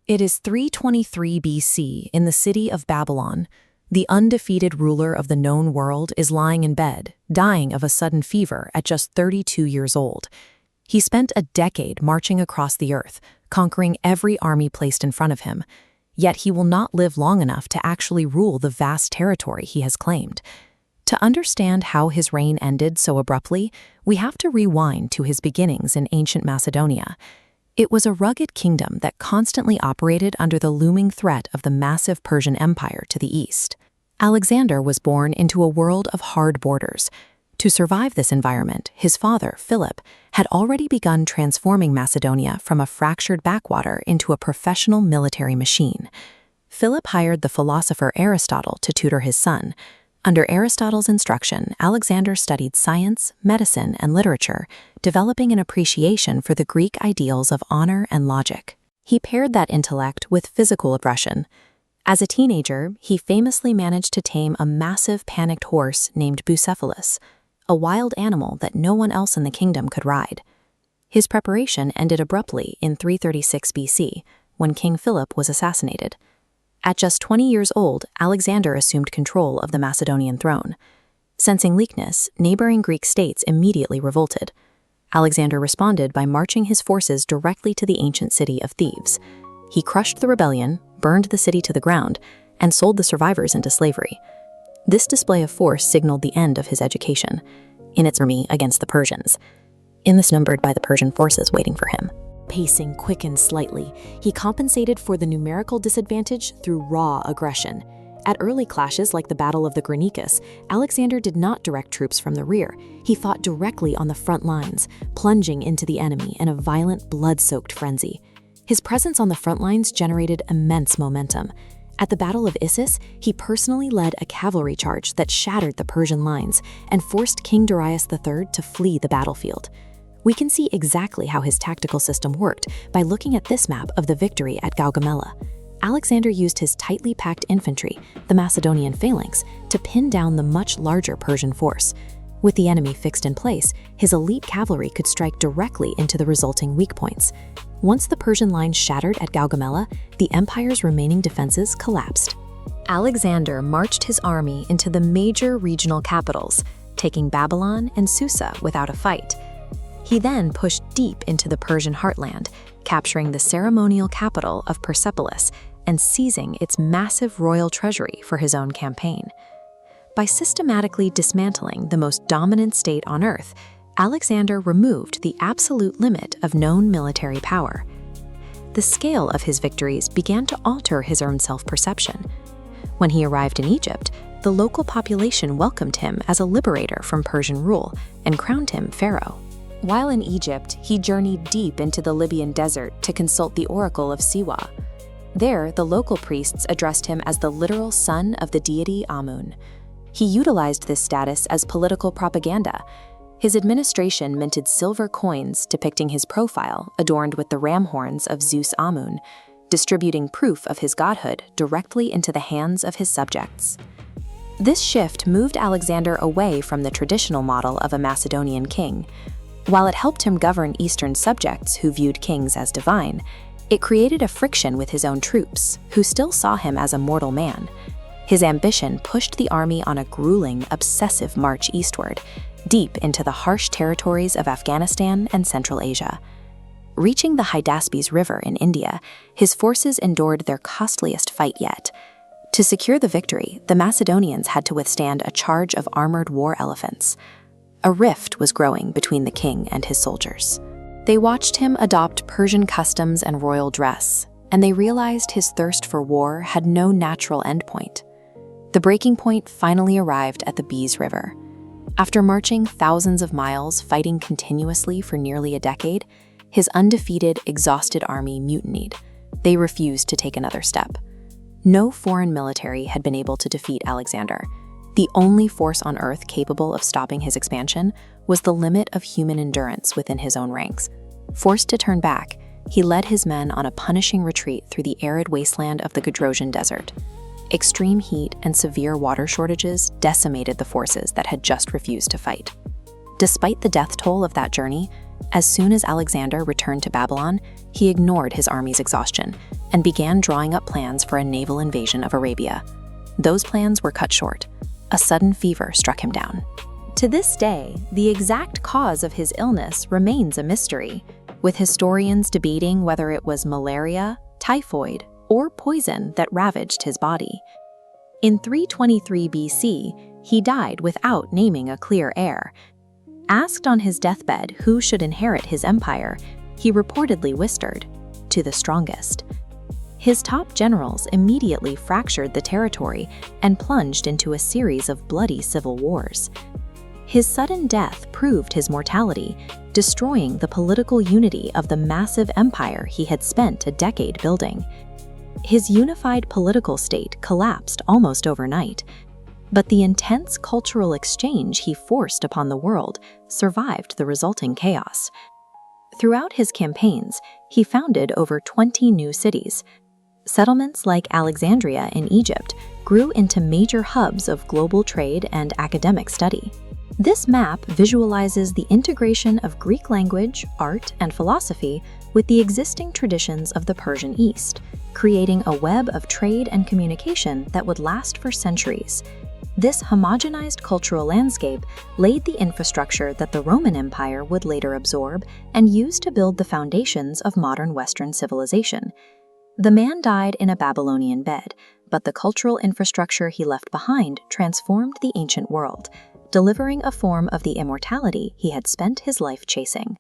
It is 323 BC in the city of Babylon. The undefeated ruler of the known world is lying in bed, dying of a sudden fever at just 32 years old. He spent a decade marching across the earth, conquering every army placed in front of him. Yet he will not live long enough to actually rule the vast territory he has claimed. To understand how his reign ended so abruptly, we have to rewind to his beginnings in ancient Macedonia. It was a rugged kingdom that constantly operated under the looming threat of the massive Persian Empire to the east. Alexander was born into a world of hard borders. To survive this environment, his father, Philip, had already begun transforming Macedonia from a fractured backwater into a professional military machine. Philip hired the philosopher Aristotle to tutor his son. Under Aristotle's instruction, Alexander studied science, medicine, and literature, developing an appreciation for the Greek ideals of honor and logic. He paired that intellect with physical aggression. As a teenager, he famously managed to tame a massive panicked horse named Bucephalus, a wild animal that no one else in the kingdom could ride. His preparation ended abruptly in 336 BC, when King Philip was assassinated. At just 20 years old, Alexander assumed control of the Macedonian throne. Sensing weakness, neighboring Greek states immediately revolted. Alexander responded by marching his forces directly to the ancient city of Thebes. He crushed the rebellion, burned the city to the ground, and sold the survivors into slavery. This display of force signaled the end of his education in its army against the Persians, numbered by the Persian forces waiting for him. Pacing quickened slightly, he compensated for the numerical disadvantage through raw aggression. At early clashes like the Battle of the Granicus, Alexander did not direct troops from the rear. He fought directly on the front lines, plunging into the enemy in a violent, blood-soaked frenzy. His presence on the front lines generated immense momentum. At the Battle of Issus, he personally led a cavalry charge that shattered the Persian lines and forced King Darius III to flee the battlefield. We can see exactly how his tactical system worked by looking at this map of the victory at Gaugamela. Alexander used his tightly packed infantry, the Macedonian phalanx, to pin down the much larger Persian force. With the enemy fixed in place, his elite cavalry could strike directly into the resulting weak points. Once the Persian line shattered at Gaugamela, the empire's remaining defenses collapsed. Alexander marched his army into the major regional capitals, taking Babylon and Susa without a fight. He then pushed deep into the Persian heartland, capturing the ceremonial capital of Persepolis and seizing its massive royal treasury for his own campaign. By systematically dismantling the most dominant state on earth, Alexander removed the absolute limit of known military power. The scale of his victories began to alter his own self-perception. When he arrived in Egypt, the local population welcomed him as a liberator from Persian rule and crowned him pharaoh. While in Egypt, he journeyed deep into the Libyan desert to consult the oracle of Siwa. There, the local priests addressed him as the literal son of the deity Amun. He utilized this status as political propaganda. His administration minted silver coins depicting his profile adorned with the ram horns of Zeus Amun, distributing proof of his godhood directly into the hands of his subjects. This shift moved Alexander away from the traditional model of a Macedonian king. While it helped him govern Eastern subjects who viewed kings as divine, it created a friction with his own troops, who still saw him as a mortal man. His ambition pushed the army on a grueling, obsessive march eastward, deep into the harsh territories of Afghanistan and Central Asia. Reaching the Hydaspes River in India, his forces endured their costliest fight yet. To secure the victory, the Macedonians had to withstand a charge of armored war elephants. A rift was growing between the king and his soldiers. They watched him adopt Persian customs and royal dress, and they realized his thirst for war had no natural endpoint. The breaking point finally arrived at the Beas River. After marching thousands of miles, fighting continuously for nearly a decade, his undefeated, exhausted army mutinied. They refused to take another step. No foreign military had been able to defeat Alexander. The only force on Earth capable of stopping his expansion was the limit of human endurance within his own ranks. Forced to turn back, he led his men on a punishing retreat through the arid wasteland of the Gedrosian Desert. Extreme heat and severe water shortages decimated the forces that had just refused to fight. Despite the death toll of that journey, As soon as Alexander returned to Babylon, he ignored his army's exhaustion and began drawing up plans for a naval invasion of Arabia. Those plans were cut short. A sudden fever struck him down. To this day, the exact cause of his illness remains a mystery, with historians debating whether it was malaria, typhoid, or poison that ravaged his body. In 323 BC, he died without naming a clear heir. Asked on his deathbed who should inherit his empire, he reportedly whispered, "To the strongest." His top generals immediately fractured the territory and plunged into a series of bloody civil wars. His sudden death proved his mortality, destroying the political unity of the massive empire he had spent a decade building. His unified political state collapsed almost overnight, but the intense cultural exchange he forced upon the world survived the resulting chaos. Throughout his campaigns, he founded over 20 new cities. Settlements like Alexandria in Egypt grew into major hubs of global trade and academic study. This map visualizes the integration of Greek language, art, and philosophy with the existing traditions of the Persian East, creating a web of trade and communication that would last for centuries. This homogenized cultural landscape laid the infrastructure that the Roman Empire would later absorb and use to build the foundations of modern Western civilization. The man died in a Babylonian bed, but the cultural infrastructure he left behind transformed the ancient world, delivering a form of the immortality he had spent his life chasing.